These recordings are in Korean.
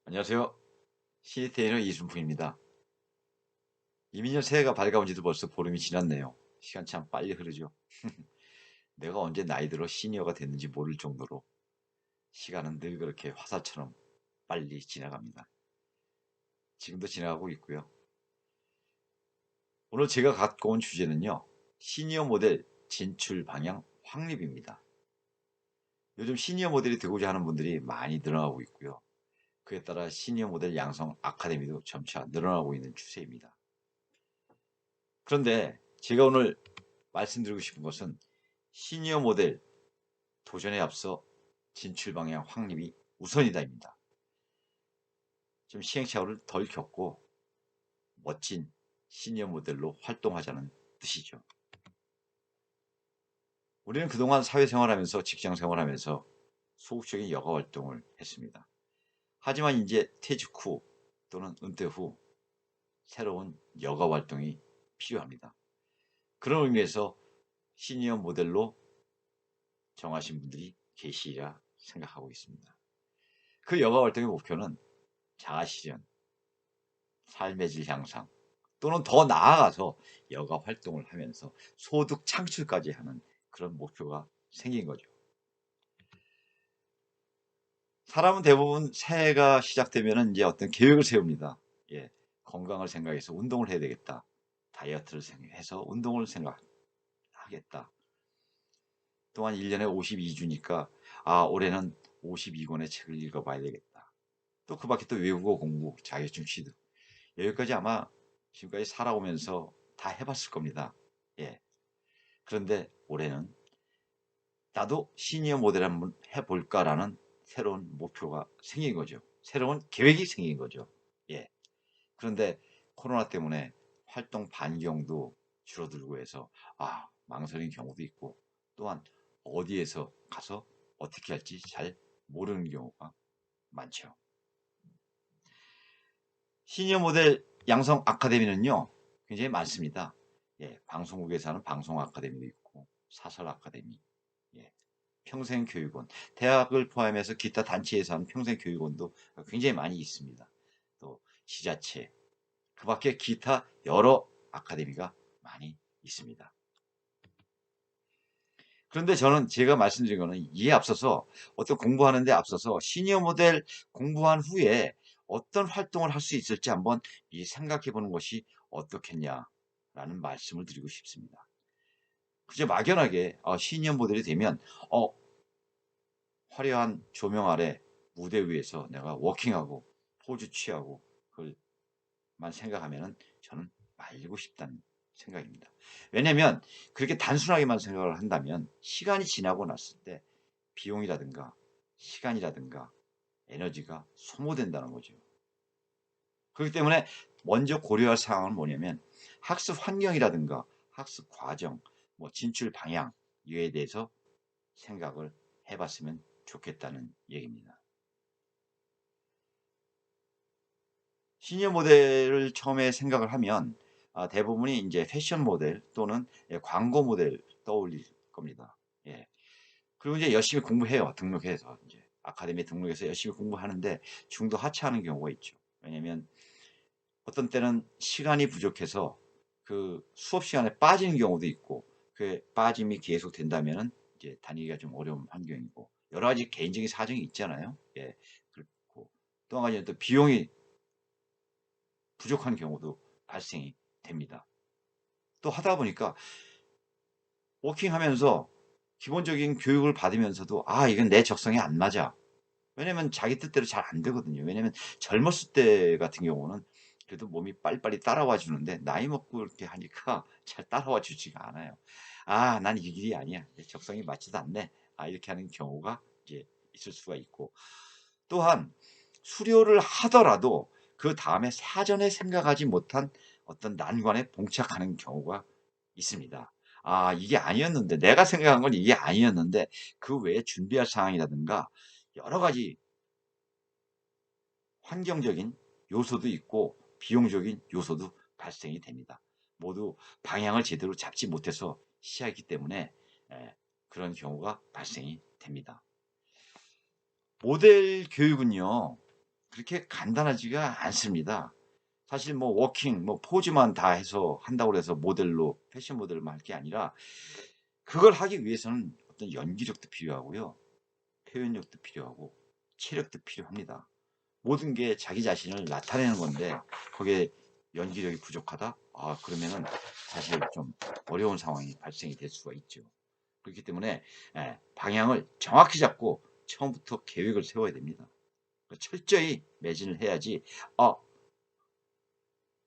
안녕하세요. 신입 트레이너 이순풍입니다. 이미 새해가 밝아온 지도 벌써 보름이 지났네요. 시간 참 빨리 흐르죠. 내가 언제 나이 들어 시니어가 됐는지 모를 정도로 시간은 늘 그렇게 화살처럼 빨리 지나갑니다. 지금도 지나가고 있고요. 오늘 제가 갖고 온 주제는요. 시니어 모델 진출 방향 확립입니다. 요즘 시니어 모델이 되고자 하는 분들이 많이 늘어나고 있고요. 그에 따라 시니어 모델 양성 아카데미도 점차 늘어나고 있는 추세입니다. 그런데 제가 오늘 말씀드리고 싶은 것은 시니어 모델 도전에 앞서 진출 방향 확립이 우선이다입니다. 좀 시행착오를 덜 겪고 멋진 시니어 모델로 활동하자는 뜻이죠. 우리는 그동안 사회생활하면서 직장생활하면서 소극적인 여가 활동을 했습니다. 하지만 이제 퇴직 후 또는 은퇴 후 새로운 여가 활동이 필요합니다. 그런 의미에서 시니어 모델로 정하신 분들이 계시리라 생각하고 있습니다. 그 여가 활동의 목표는 자아실현, 삶의 질 향상 또는 더 나아가서 여가 활동을 하면서 소득 창출까지 하는 그런 목표가 생긴 거죠. 사람은 대부분 새해가 시작되면은 이제 어떤 계획을 세웁니다. 예, 건강을 생각해서 운동을 해야 되겠다. 다이어트를 생각해서 운동을 생각하겠다. 또한 1년에 52주니까 올해는 52권의 책을 읽어봐야 되겠다. 또 그 밖에 또 외국어 공부, 자격증 취득. 여기까지 아마 지금까지 살아오면서 다 해봤을 겁니다. 예. 그런데 올해는 나도 시니어 모델 한번 해볼까라는 새로운 목표가 생긴 거죠. 새로운 계획이 생긴 거죠. 예. 그런데 코로나 때문에 활동 반경도 줄어들고 해서 망설인 경우도 있고 또한 어디에서 가서 어떻게 할지 잘 모르는 경우가 많죠. 시니어 모델 양성 아카데미는요, 굉장히 많습니다. 예, 방송국에서 하는 방송 아카데미도 있고, 사설 아카데미, 예, 평생교육원, 대학을 포함해서 기타 단체에서 하는 평생교육원도 굉장히 많이 있습니다. 또 지자체, 그 밖에 기타 여러 아카데미가 많이 있습니다. 그런데 저는 제가 말씀드린 거는 이에 앞서서 어떤 공부하는 데 앞서서 시니어 모델 공부한 후에 어떤 활동을 할 수 있을지 한번 생각해 보는 것이 어떻겠냐라는 말씀을 드리고 싶습니다. 그저 막연하게 시니어 모델이 되면 어, 화려한 조명 아래 무대 위에서 내가 워킹하고 포즈 취하고 그걸만 생각하면은 저는 말리고 싶다는 생각입니다. 왜냐면 그렇게 단순하게만 생각을 한다면 시간이 지나고 났을 때 비용이라든가 시간이라든가 에너지가 소모된다는 거죠. 그렇기 때문에 먼저 고려할 사항은 뭐냐면 학습 환경이라든가 학습 과정, 뭐 진출 방향 이에 대해서 생각을 해봤으면 좋겠다는 얘기입니다. 시니어 모델을 처음에 생각을 하면 대부분이 이제 패션 모델 또는 광고 모델 떠올릴 겁니다. 예. 그리고 이제 열심히 공부해요. 등록해서 이제 아카데미에 등록해서 열심히 공부하는데 중도 하차하는 경우가 있죠. 왜냐면 어떤 때는 시간이 부족해서 그 수업 시간에 빠지는 경우도 있고 그 빠짐이 계속 된다면은 이제 다니기가 좀 어려운 환경이고 여러 가지 개인적인 사정이 있잖아요. 예. 그렇고 또 한 가지는 또 비용이 부족한 경우도 발생이 됩니다. 또 하다 보니까 워킹하면서 기본적인 교육을 받으면서도 이건 내 적성에 안 맞아. 왜냐면 자기 뜻대로 잘 안 되거든요. 왜냐면 젊었을 때 같은 경우는 그래도 몸이 빨리빨리 따라와 주는데 나이 먹고 이렇게 하니까 잘 따라와 주지가 않아요. '난 이 길이 아니야. 내 적성에 맞지도 않네.' 이렇게 하는 경우가 이제 있을 수가 있고 또한 수료를 하더라도 그다음에 사전에 생각하지 못한 어떤 난관에 봉착하는 경우가 있습니다. 이게 아니었는데 내가 생각한 건 이게 아니었는데 그 외에 준비할 사항이라든가 여러 가지 환경적인 요소도 있고 비용적인 요소도 발생이 됩니다. 모두 방향을 제대로 잡지 못해서 시작이기 때문에 그런 경우가 발생이 됩니다. 모델 교육은요. 그렇게 간단하지가 않습니다. 사실 뭐 워킹 뭐 포즈만 다 해서 한다고 해서 모델로 패션 모델만 할 게 아니라 그걸 하기 위해서는 어떤 연기력도 필요하고요. 표현력도 필요하고 체력도 필요합니다. 모든 게 자기 자신을 나타내는 건데 거기에 연기력이 부족하다? 아 그러면은 사실 좀 어려운 상황이 발생이 될 수가 있죠. 그렇기 때문에 방향을 정확히 잡고 처음부터 계획을 세워야 됩니다. 철저히 매진을 해야지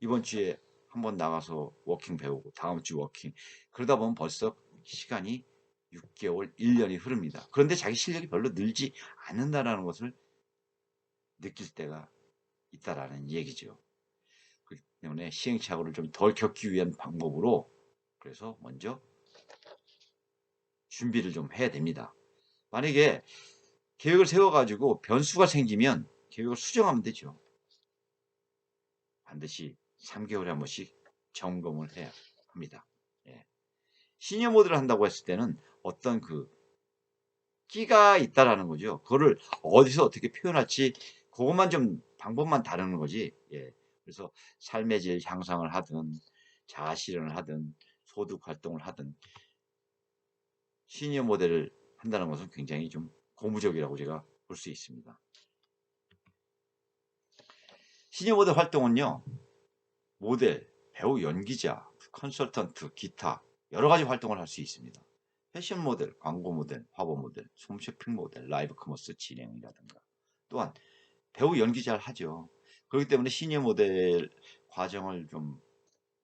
이번 주에 한번 나가서 워킹 배우고 다음 주 워킹 그러다 보면 벌써 시간이 6개월, 1년이 흐릅니다. 그런데 자기 실력이 별로 늘지 않는다라는 것을 느낄 때가 있다라는 얘기죠. 그렇기 때문에 시행착오를 좀 덜 겪기 위한 방법으로 그래서 먼저 준비를 좀 해야 됩니다. 만약에 계획을 세워가지고 변수가 생기면 계획을 수정하면 되죠. 반드시 3개월에 한 번씩 점검을 해야 합니다. 예. 시니어 모드를 한다고 했을 때는 어떤 그 끼가 있다라는 거죠. 그거를 어디서 어떻게 표현할지 그것만 좀 방법만 다르는 거지. 예. 그래서 삶의 질 향상을 하든 자아 실현을 하든 소득 활동을 하든 시니어 모델을 한다는 것은 굉장히 좀 고무적이라고 제가 볼 수 있습니다. 시니어 모델 활동은요. 모델, 배우, 연기자, 컨설턴트, 기타 여러 가지 활동을 할 수 있습니다. 패션 모델, 광고 모델, 화보 모델, 홈쇼핑 모델, 라이브 커머스 진행이라든가 또한 배우 연기자를 하죠. 그렇기 때문에 시니어 모델 과정을 좀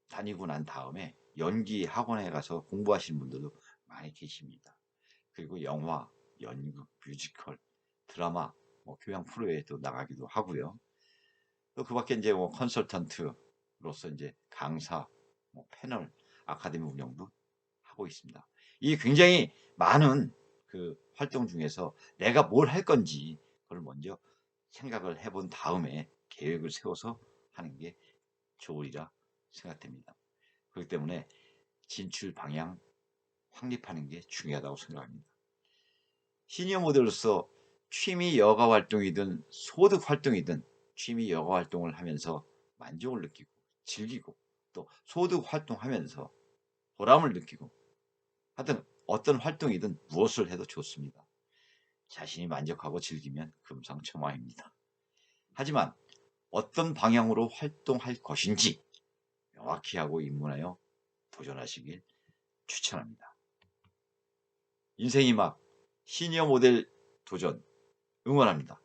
다니고 난 다음에 연기 학원에 가서 공부하시는 분들도 많이 계십니다. 그리고 영화, 연극, 뮤지컬, 드라마, 뭐 교양 프로에도 나가기도 하고요. 또 그 밖에 이제 뭐 컨설턴트로서 이제 강사, 뭐 패널, 아카데미 운영도 하고 있습니다. 이 굉장히 많은 그 활동 중에서 내가 뭘 할 건지 그걸 먼저 생각을 해본 다음에 계획을 세워서 하는 게 좋으리라 생각됩니다. 그렇기 때문에 진출 방향 확립하는 게 중요하다고 생각합니다. 시니어 모델로서 취미 여가 활동이든 소득 활동이든 취미 여가 활동을 하면서 만족을 느끼고 즐기고 또 소득 활동하면서 보람을 느끼고 하여튼 어떤 활동이든 무엇을 해도 좋습니다. 자신이 만족하고 즐기면 금상첨화입니다. 하지만 어떤 방향으로 활동할 것인지 명확히 하고 입문하여 도전하시길 추천합니다. 인생이 막 시니어 모델 도전 응원합니다.